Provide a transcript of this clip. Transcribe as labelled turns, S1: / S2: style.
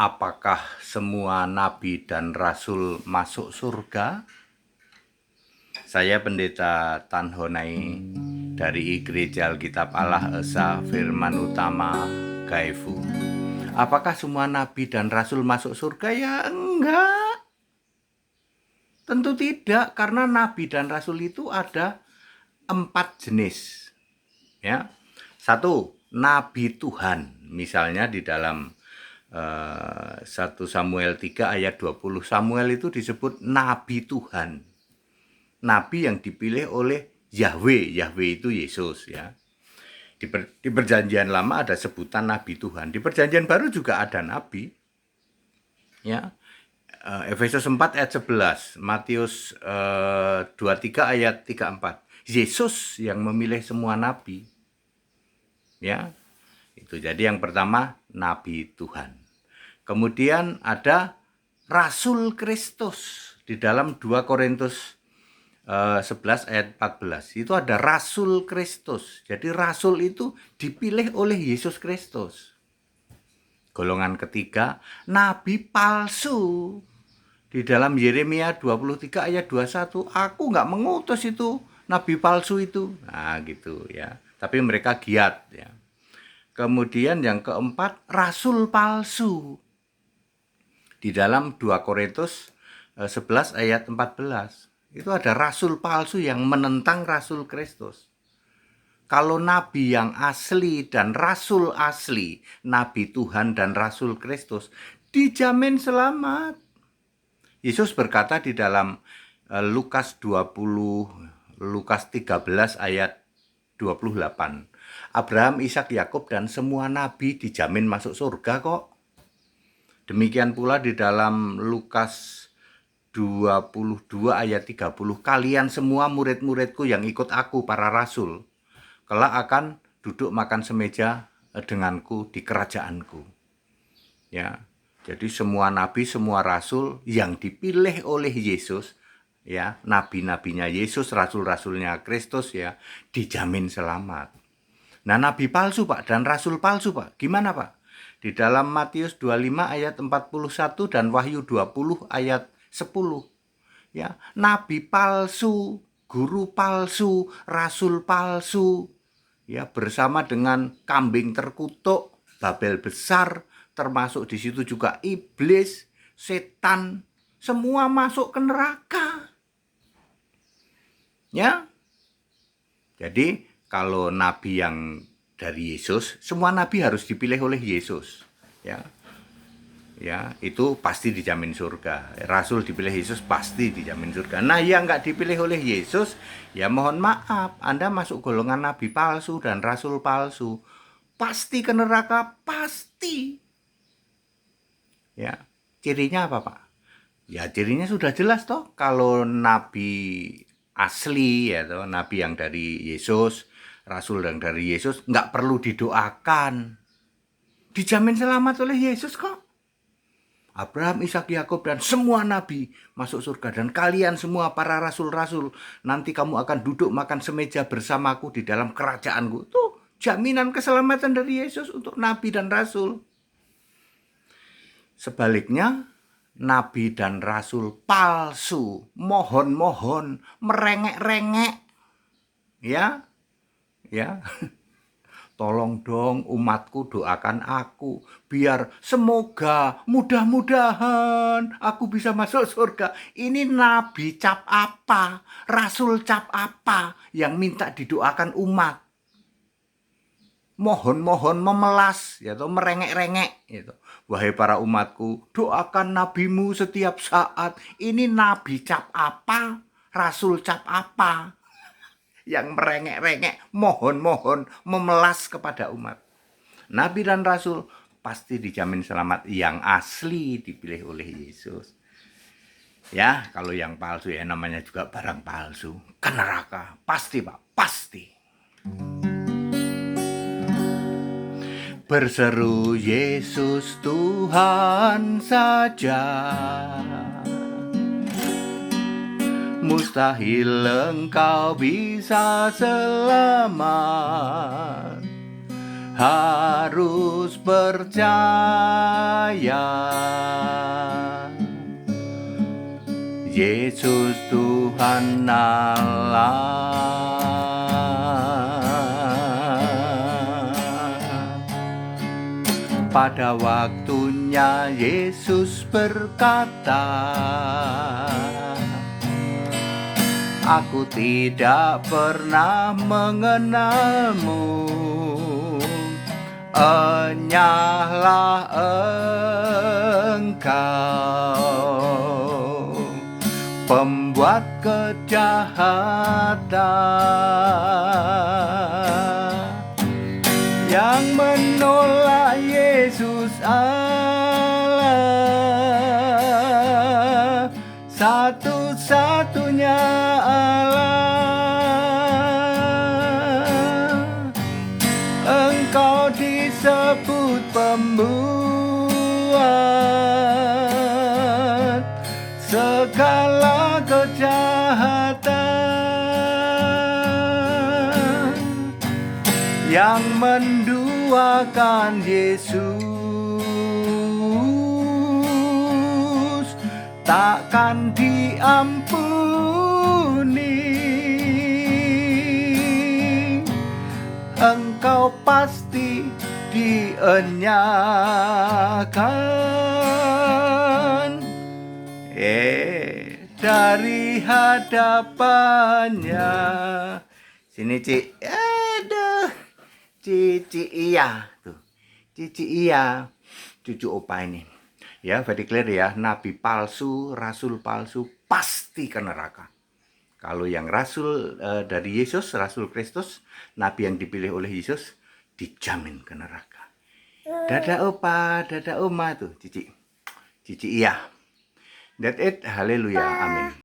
S1: Apakah semua nabi dan rasul masuk surga? Saya Pendeta Tan Honai dari Gereja Alkitab Allah Esa Firman Utama Gaifu. Apakah semua nabi dan rasul masuk surga? Ya enggak. Tentu tidak, karena nabi dan rasul itu ada 4 jenis. Ya. 1, nabi Tuhan. Misalnya di dalam 1 Samuel 3 ayat 20, Samuel itu disebut nabi Tuhan. Nabi yang dipilih oleh Yahweh. Yahweh itu Yesus, ya. Di perjanjian lama ada sebutan nabi Tuhan. Di perjanjian baru juga ada nabi. Ya. Efesus 4 ayat 11, Matius 23 ayat 34. Yesus yang memilih semua nabi. Ya. Itu jadi yang pertama nabi Tuhan. Kemudian ada Rasul Kristus di dalam 2 Korintus 11 ayat 14. Itu ada Rasul Kristus. Jadi rasul itu dipilih oleh Yesus Kristus. Golongan ketiga, nabi palsu. Di dalam Yeremia 23 ayat 21, aku nggak mengutus itu nabi palsu itu. Nah gitu ya. Tapi mereka giat ya. Kemudian yang keempat, rasul palsu. Di dalam 2 Korintus 11 ayat 14. Itu ada rasul palsu yang menentang rasul Kristus. Kalau nabi yang asli dan rasul asli, nabi Tuhan dan rasul Kristus, dijamin selamat. Yesus berkata di dalam Lukas 13 ayat 28. Abraham, Ishak, Yakub dan semua nabi dijamin masuk surga kok. Demikian pula di dalam Lukas 22 ayat 30, kalian semua murid-muridku yang ikut aku, para rasul, kelak akan duduk makan semeja denganku di kerajaanku. Ya, jadi semua nabi, semua rasul yang dipilih oleh Yesus, ya, nabi-nabinya Yesus, rasul-rasulnya Kristus, ya, dijamin selamat. Nah, nabi palsu, Pak, dan rasul palsu, Pak, gimana, Pak? Di dalam Matius 25 ayat 41 dan Wahyu 20 ayat 10. Ya, nabi palsu, guru palsu, rasul palsu, ya, bersama dengan kambing terkutuk, Babel besar, termasuk di situ juga iblis, setan, semua masuk ke neraka. Ya. Jadi kalau nabi yang dari Yesus, semua nabi harus dipilih oleh Yesus. Ya. Ya, itu pasti dijamin surga. Rasul dipilih Yesus pasti dijamin surga. Nah, yang nggak dipilih oleh Yesus, ya mohon maaf, Anda masuk golongan nabi palsu dan rasul palsu. Pasti ke neraka, pasti. Ya, cirinya apa, Pak? Ya, cirinya sudah jelas toh. Kalau nabi asli, ya toh, nabi yang dari Yesus, rasul yang dari Yesus, nggak perlu didoakan. Dijamin selamat oleh Yesus kok. Abraham, Ishak, Yakub dan semua nabi masuk surga, dan kalian semua para rasul-rasul nanti kamu akan duduk makan semeja bersamaku di dalam kerajaanku. Tuh jaminan keselamatan dari Yesus untuk nabi dan rasul. Sebaliknya, nabi dan rasul palsu, mohon-mohon, merengek-rengek. Ya. Tolong dong umatku, doakan aku biar semoga mudah-mudahan aku bisa masuk surga. Ini nabi cap apa? Rasul cap apa yang minta didoakan umat? Mohon-mohon memelas, ya, merengek-rengek, gitu. Wahai para umatku, doakan nabimu setiap saat. Ini nabi cap apa? Rasul cap apa? Yang merengek-rengek, mohon-mohon, memelas kepada umat. Nabi dan Rasul pasti dijamin selamat, yang asli dipilih oleh Yesus. Ya, kalau yang palsu ya namanya juga barang palsu. Ke neraka, pasti Pak, pasti. Berseru Yesus Tuhan saja, mustahil engkau bisa selamat. harus percaya Yesus Tuhan Allah. Pada waktunya Yesus berkata, aku tidak pernah mengenalmu, enyahlah engkau, pembuat kejahatan, yang menolak Yesus Allah, satu-satunya Allah. Engkau disebut pembuat segala kejahatan, yang menduakan Yesus takkan diampuni. Engkau pasti dienyahkan dari hadapannya. Sini Cik. Aduh. Cici Iya tuh. Cici Iya, cucu opa ini. Ya, very clear ya, nabi palsu, rasul palsu pasti ke neraka. Kalau yang rasul dari Yesus, rasul Kristus, nabi yang dipilih oleh Yesus, dijamin ke neraka. Dadah opa, dadah oma tuh, Cici. Cici Iya. That's it, haleluya, amin.